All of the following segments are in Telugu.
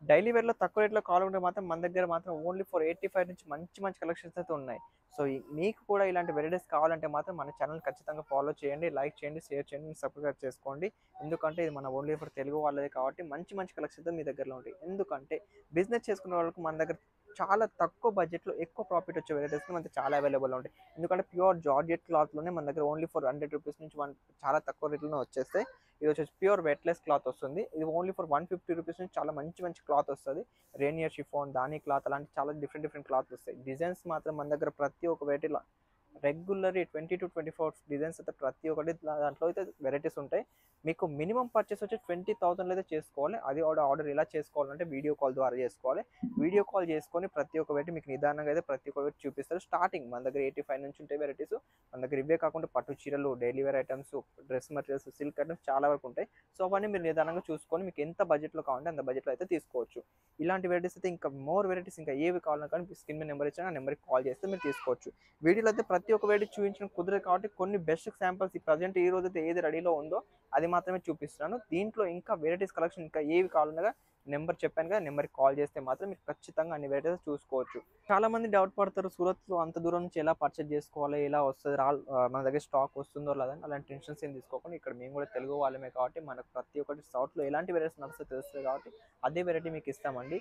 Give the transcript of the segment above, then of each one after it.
డైలీ వేర్‌లో తక్కువ రేట్‌లో కావాలంటే మాత్రం మన దగ్గర మాత్రం ఓన్లీ ఫర్ 85 నుంచి మంచి మంచి కలెక్షన్స్ అయితే ఉన్నాయి. సో, మీకు కూడా ఇలాంటి వెరైటీస్ కావాలంటే మాత్రం మన ఛానెల్ ఖచ్చితంగా ఫాలో చేయండి, లైక్ చేయండి, షేర్ చేయండి, సబ్స్క్రైబ్ చేసుకోండి. ఎందుకంటే ఇది మన ఓన్లీ ఫర్ తెలుగు వాళ్ళదే కాబట్టి మంచి మంచి కలెక్షన్స్ మీ దగ్గరలో ఉంటాయి. ఎందుకంటే బిజినెస్ చేసుకునే వాళ్ళకి మన దగ్గర చాలా తక్కువ బడ్జెట్‌లో ఎక్కువ ప్రాఫిట్ వచ్చే వెరైటీస్ మనకి చాలా అవైలబుల్ ఉంటాయి. ఎందుకంటే ప్యూర్ జార్జెట్ క్లాత్‌లోనే మన దగ్గర ఓన్లీ ఫర్ ₹100 నుంచి చాలా తక్కువ రేట్‌లోనే వచ్చేస్తాయి. ఇది వచ్చేసి ప్యూర్ వెట్‌లెస్ క్లాత్ వస్తుంది. ఇది ఓన్లీ ఫర్ ₹150 నుంచి చాలా మంచి మంచి క్లాత్ వస్తది. రేనియర్ షిఫాన్, దాని క్లాత్ అలాంటి చాలా డిఫరెంట్ డిఫరెంట్ క్లాత్స్ వస్తాయి. డిజైన్స్ మాత్రం మన దగ్గర ప్రతి ఒక్క వెరైటీలో రెగ్యులర్‌గా 20-24 డిజైన్స్ అయితే ప్రతి ఒక్కటి దాంట్లో అయితే వెరైటీస్ ఉంటాయి. మీకు మినిమమ్ పర్చేస్ వచ్చి 20,000లో అయితే చేసుకోవాలి. అది కూడా ఆర్డర్ ఎలా చేసుకోవాలంటే వీడియో కాల్ ద్వారా చేసుకోవాలి. వీడియో కాల్ చేసుకొని ప్రతి ఒక్క వెరైటీ మీకు నిదానంగా అయితే ప్రతి ఒక్క వెరైటీ చూపిస్తారు. స్టార్టింగ్ మన దగ్గర 85 నుంచి ఉంటాయి వెరైటీస్. మన దగ్గర ఇవే కాకుండా పట్టు చీరలు, daily wear items, dress materials, silk items చాలా వరకు ఉంటాయి. సో, అవన్నీ మీరు నిదానంగా చూసుకొని మీకు ఎంత బడ్జెట్‌లో కావాలంటే అంత బడ్జెట్‌లో అయితే తీసుకోవచ్చు. ఇలాంటి వెరైటీస్ అయితే ఇంకా మోర్ వెరైటీస్ ఇంకా ఏవి కావాలన్నా కానీ స్క్రీన్ మీద నెంబర్ ఇచ్చాను. ఆ నెంబర్‌కి కాల్ చేస్తే మీరు తీసుకోవచ్చు. వీడియోలో అయితే ప్రతి ఒక్క వెరైటీ చూపించడం కుదరదు కాబట్టి కొన్ని బెస్ట్ శాంపిల్స్ ప్రెజెంట్ ఈ రోజైతే ఏది రెడీలో ఉందో అది మాత్రమే చూపిస్తున్నాను. దీంట్లో ఇంకా వెరైటీస్ కలెక్షన్ ఇంకా ఏవి కావాలన్నా నెంబర్ చెప్పాను కదా, నెంబర్‌కి కాల్ చేస్తే మాత్రం మీరు ఖచ్చితంగా అన్ని వెరైటీస్ చూసుకోవచ్చు. చాలా మంది డౌట్ పడతారు, సూరత్‌లో అంత దూరం నుంచి ఎలా పర్చేజ్ చేసుకోవాలి? ఎలా వస్తది? మన దగ్గర స్టాక్ వస్తుందో లేదో అని అలాంటి టెన్షన్స్ ఏం తీసుకోకండి. ఇక్కడ మేము కూడా తెలుగు వాళ్ళమే కాబట్టి మనకు ప్రతి ఒక్కటి సౌత్‌లో ఎలాంటి వెరైటీస్ నడుస్తాయో తెలుస్తది కాబట్టి అదే వెరైటీ మీకు ఇస్తామండి.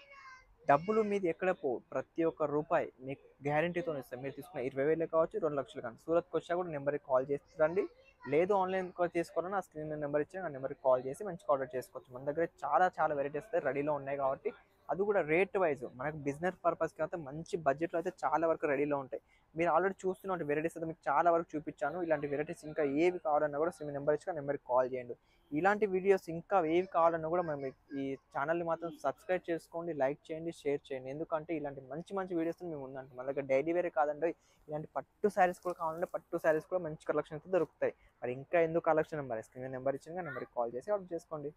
డబ్బులు మీది ఎక్కడ పోవు. ప్రతి ఒక్క రూపాయి మీకు గ్యారంటీతోని ఇస్తాం. మీరు తీసుకున్న 20,000 కావచ్చు, 2,00,000 కానీ. సూరత్‌కొచ్చినా కూడా నెంబర్‌కి కాల్ చేసి రండి. లేదు ఆన్‌లైన్ కాల్ చేసుకోవాలన్నా ఆ స్క్రీన్ మీద నెంబర్ ఇచ్చాను. ఆ నెంబర్‌కి కాల్ చేసి మంచిగా ఆర్డర్ చేసుకోవచ్చు. మన దగ్గర చాలా చాలా వెరైటీస్ అయితే రెడీలో ఉన్నాయి కాబట్టి అది కూడా రేట్ వైస్ మనకు బిజినెస్ పర్పస్‌కి అయితే మంచి బడ్జెట్‌లో అయితే చాలా వరకు రెడీలో ఉంటాయి. మీరు ఆల్రెడీ చూస్తున్న వెరైటీస్ అయితే మీకు చాలా వరకు చూపించాను. ఇలాంటి వెరైటీస్ ఇంకా ఏవి కావాలన్నా కూడా మీ నెంబర్ ఇచ్చి ఆ నెంబర్‌కి కాల్ చేయండి. ఇలాంటి వీడియోస్ ఇంకా ఏవి కావాలన్నా కూడా మనం ఈ ఛానల్‌ని మాత్రం సబ్స్క్రైబ్ చేసుకోండి, లైక్ చేయండి, షేర్ చేయండి. ఎందుకంటే ఇలాంటి మంచి మంచి వీడియోస్‌తో మేము ముందుంటాం. మన దగ్గర డైలీ వేరే కాదండి, ఇలాంటి పట్టు శారీస్ కూడా కావాలంటే పట్టు శారీస్ కూడా మంచి కలెక్షన్ అయితే దొరుకుతాయి. మరి ఇంకా ఎందుకు కలెక్షన్ మరి స్క్రీన్ నెంబర్ ఇచ్చిన నెంబర్‌కి కాల్ చేసి ఆర్డర్ చేసుకోండి.